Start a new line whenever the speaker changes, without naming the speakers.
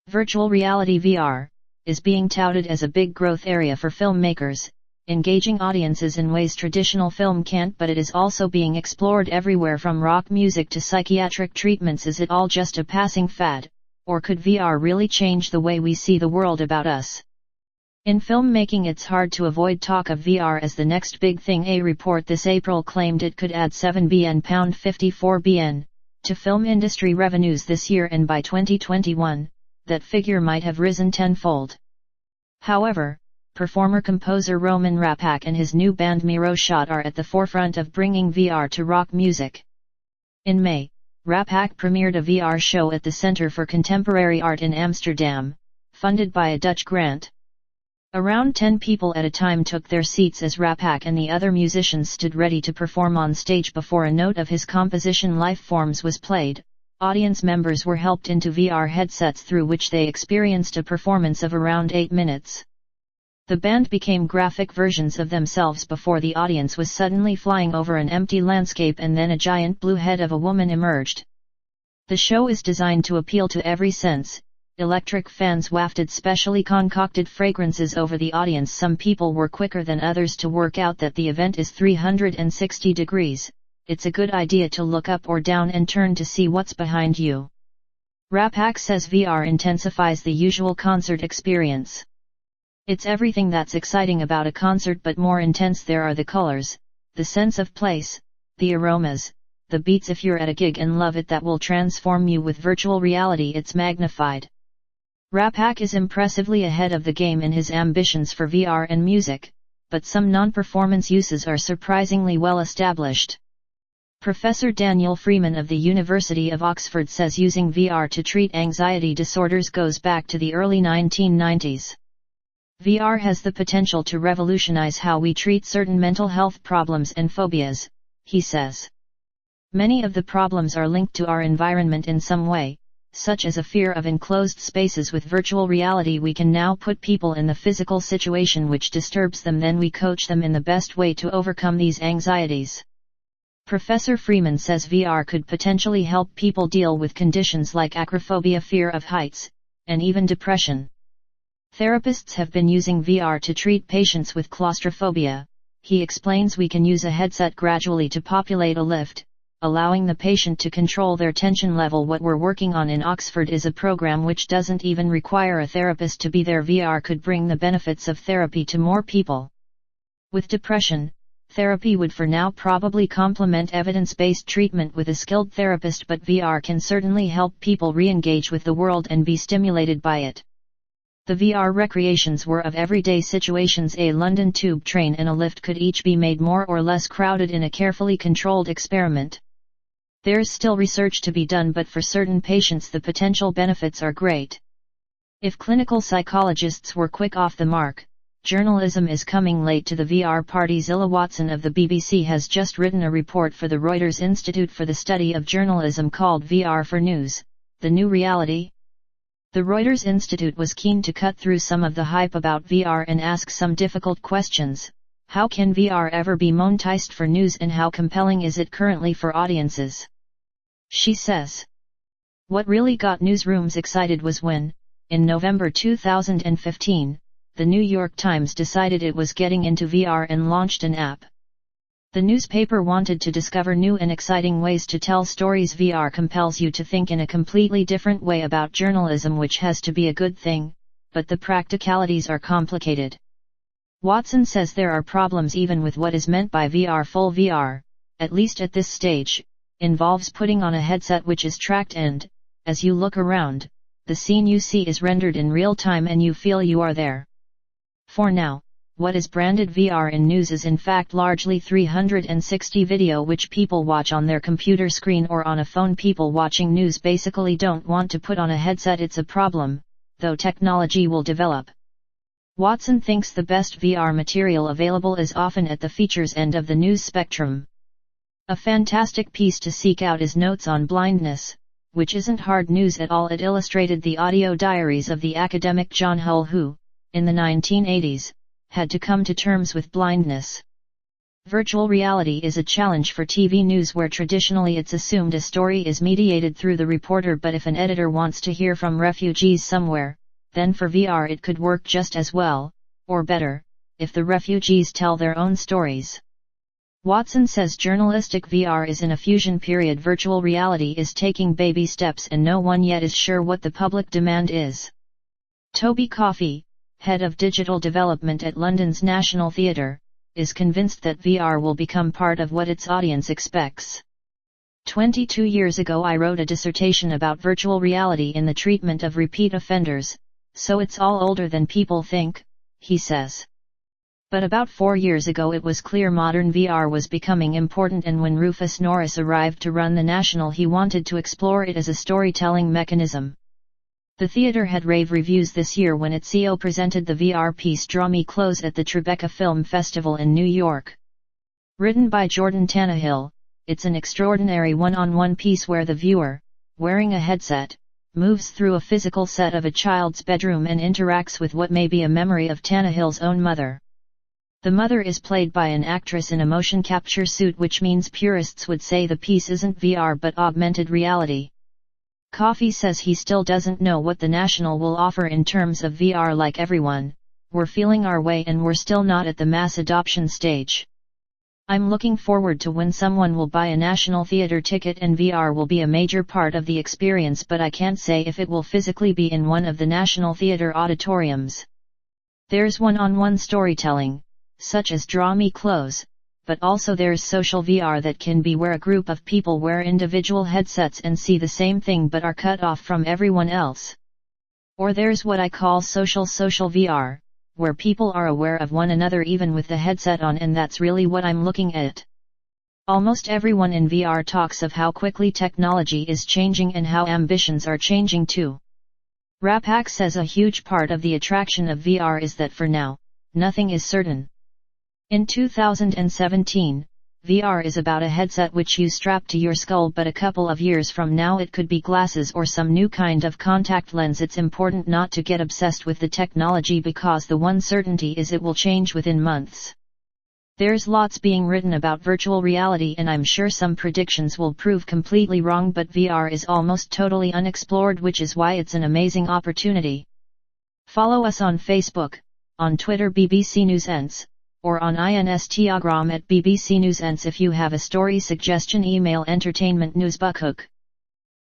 Virtual reality VR is being touted as a big growth area for filmmakers, engaging audiences in ways traditional film can't, but it is also being explored everywhere from rock music to psychiatric treatments. Is it all just a passing fad, or could VR really change the way we see the world about us? In filmmaking, it's hard to avoid talk of VR as the next big thing. A report this April claimed it could add £54 billion to film industry revenues this year, and by 2021, that figure might have risen tenfold. However, performer-composer Roman Rappak and his new band Miro Shot are at the forefront of bringing VR to rock music. In May, Rappak premiered a VR show at the Center for Contemporary Art in Amsterdam, funded by a Dutch grant. Around 10 people at a time took their seats as Rappak and the other musicians stood ready to perform on stage. Before a note of his composition Lifeforms was played, audience members were helped into VR headsets through which they experienced a performance of around 8 minutes. The band became graphic versions of themselves before the audience was suddenly flying over an empty landscape, and then a giant blue head of a woman emerged. The show is designed to appeal to every sense. Electric fans wafted specially concocted fragrances over the audience. Some people were quicker than others to work out that the event is 360 degrees. It's a good idea to look up or down and turn to see what's behind you. Rappak says VR intensifies the usual concert experience. It's everything that's exciting about a concert, but more intense. There are the colors, the sense of place, the aromas, the beats. If you're at a gig and love it, that will transform you. With virtual reality, it's magnified. Rappak is impressively ahead of the game in his ambitions for VR and music, but some non-performance uses are surprisingly well established. Professor Daniel Freeman of the University of Oxford says using VR to treat anxiety disorders goes back to the early 1990s. VR has the potential to revolutionize how we treat certain mental health problems and phobias, he says. Many of the problems are linked to our environment in some way, such as a fear of enclosed spaces. With virtual reality, we can now put people in the physical situation which disturbs them, then we coach them in the best way to overcome these anxieties. Professor Freeman says VR could potentially help people deal with conditions like acrophobia, fear of heights, and even depression. Therapists have been using VR to treat patients with claustrophobia. He explains we can use a headset gradually to populate a lift, allowing the patient to control their tension level. What we're working on in Oxford is a program which doesn't even require a therapist to be there. VR could bring the benefits of therapy to more people. With depression, therapy would for now probably complement evidence-based treatment with a skilled therapist, but VR can certainly help people re-engage with the world and be stimulated by it. The VR recreations were of everyday situations. A London tube train and a lift could each be made more or less crowded in a carefully controlled experiment. There's still research to be done, but for certain patients the potential benefits are great. If clinical psychologists were quick off the mark, journalism is coming late to the VR party. Zilla Watson of the BBC has just written a report for the Reuters Institute for the Study of Journalism called VR for News, the New Reality. The Reuters Institute was keen to cut through some of the hype about VR and ask some difficult questions. How can VR ever be monetized for news, and how compelling is it currently for audiences? She says. What really got newsrooms excited was when, in November 2015, the New York Times decided it was getting into VR and launched an app. The newspaper wanted to discover new and exciting ways to tell stories. VR compels you to think in a completely different way about journalism, which has to be a good thing, but the practicalities are complicated. Watson says there are problems even with what is meant by VR. Full VR, at least at this stage, involves putting on a headset which is tracked, and, as you look around, the scene you see is rendered in real time and you feel you are there. For now, what is branded VR in news is in fact largely 360 video which people watch on their computer screen or on a phone. People watching news basically don't want to put on a headset. It's a problem, though technology will develop. Watson thinks the best VR material available is often at the features end of the news spectrum. A fantastic piece to seek out is Notes on Blindness, which isn't hard news at all. It illustrated the audio diaries of the academic John Hull who, in the 1980s, had to come to terms with blindness. Virtual reality is a challenge for TV news where traditionally it's assumed a story is mediated through the reporter, but if an editor wants to hear from refugees somewhere, then for VR it could work just as well, or better, if the refugees tell their own stories. Watson says journalistic VR is in a fusion period. Virtual reality is taking baby steps and no one yet is sure what the public demand is. Toby Coffey, head of digital development at London's National Theatre, is convinced that VR will become part of what its audience expects. 22 years ago I wrote a dissertation about virtual reality in the treatment of repeat offenders, so it's all older than people think, he says. But about 4 years ago it was clear modern VR was becoming important, and when Rufus Norris arrived to run the National he wanted to explore it as a storytelling mechanism. The theatre had rave reviews this year when its CEO presented the VR piece Draw Me Close at the Tribeca Film Festival in New York. Written by Jordan Tannehill, it's an extraordinary one-on-one piece where the viewer, wearing a headset, moves through a physical set of a child's bedroom and interacts with what may be a memory of Tannehill's own mother. The mother is played by an actress in a motion capture suit, which means purists would say the piece isn't VR but augmented reality. Coffey says he still doesn't know what the National will offer in terms of VR. Like everyone, we're feeling our way and we're still not at the mass adoption stage. I'm looking forward to when someone will buy a National Theatre ticket and VR will be a major part of the experience, but I can't say if it will physically be in one of the National Theatre auditoriums. There's one-on-one storytelling, such as Draw Me Close, but also there's social VR that can be where a group of people wear individual headsets and see the same thing but are cut off from everyone else. Or there's what I call social VR, where people are aware of one another even with the headset on, and that's really what I'm looking at. Almost everyone in VR talks of how quickly technology is changing and how ambitions are changing too. Rappak says a huge part of the attraction of VR is that for now, nothing is certain. In 2017, VR is about a headset which you strap to your skull, but a couple of years from now it could be glasses or some new kind of contact lens. It's important not to get obsessed with the technology because the one certainty is it will change within months. There's lots being written about virtual reality and I'm sure some predictions will prove completely wrong, but VR is almost totally unexplored, which is why it's an amazing opportunity. Follow us on Facebook, on Twitter BBC News Ents, or on Instagram at BBC News Ents. If you have a story suggestion, email entertainmentnewsbuckhook.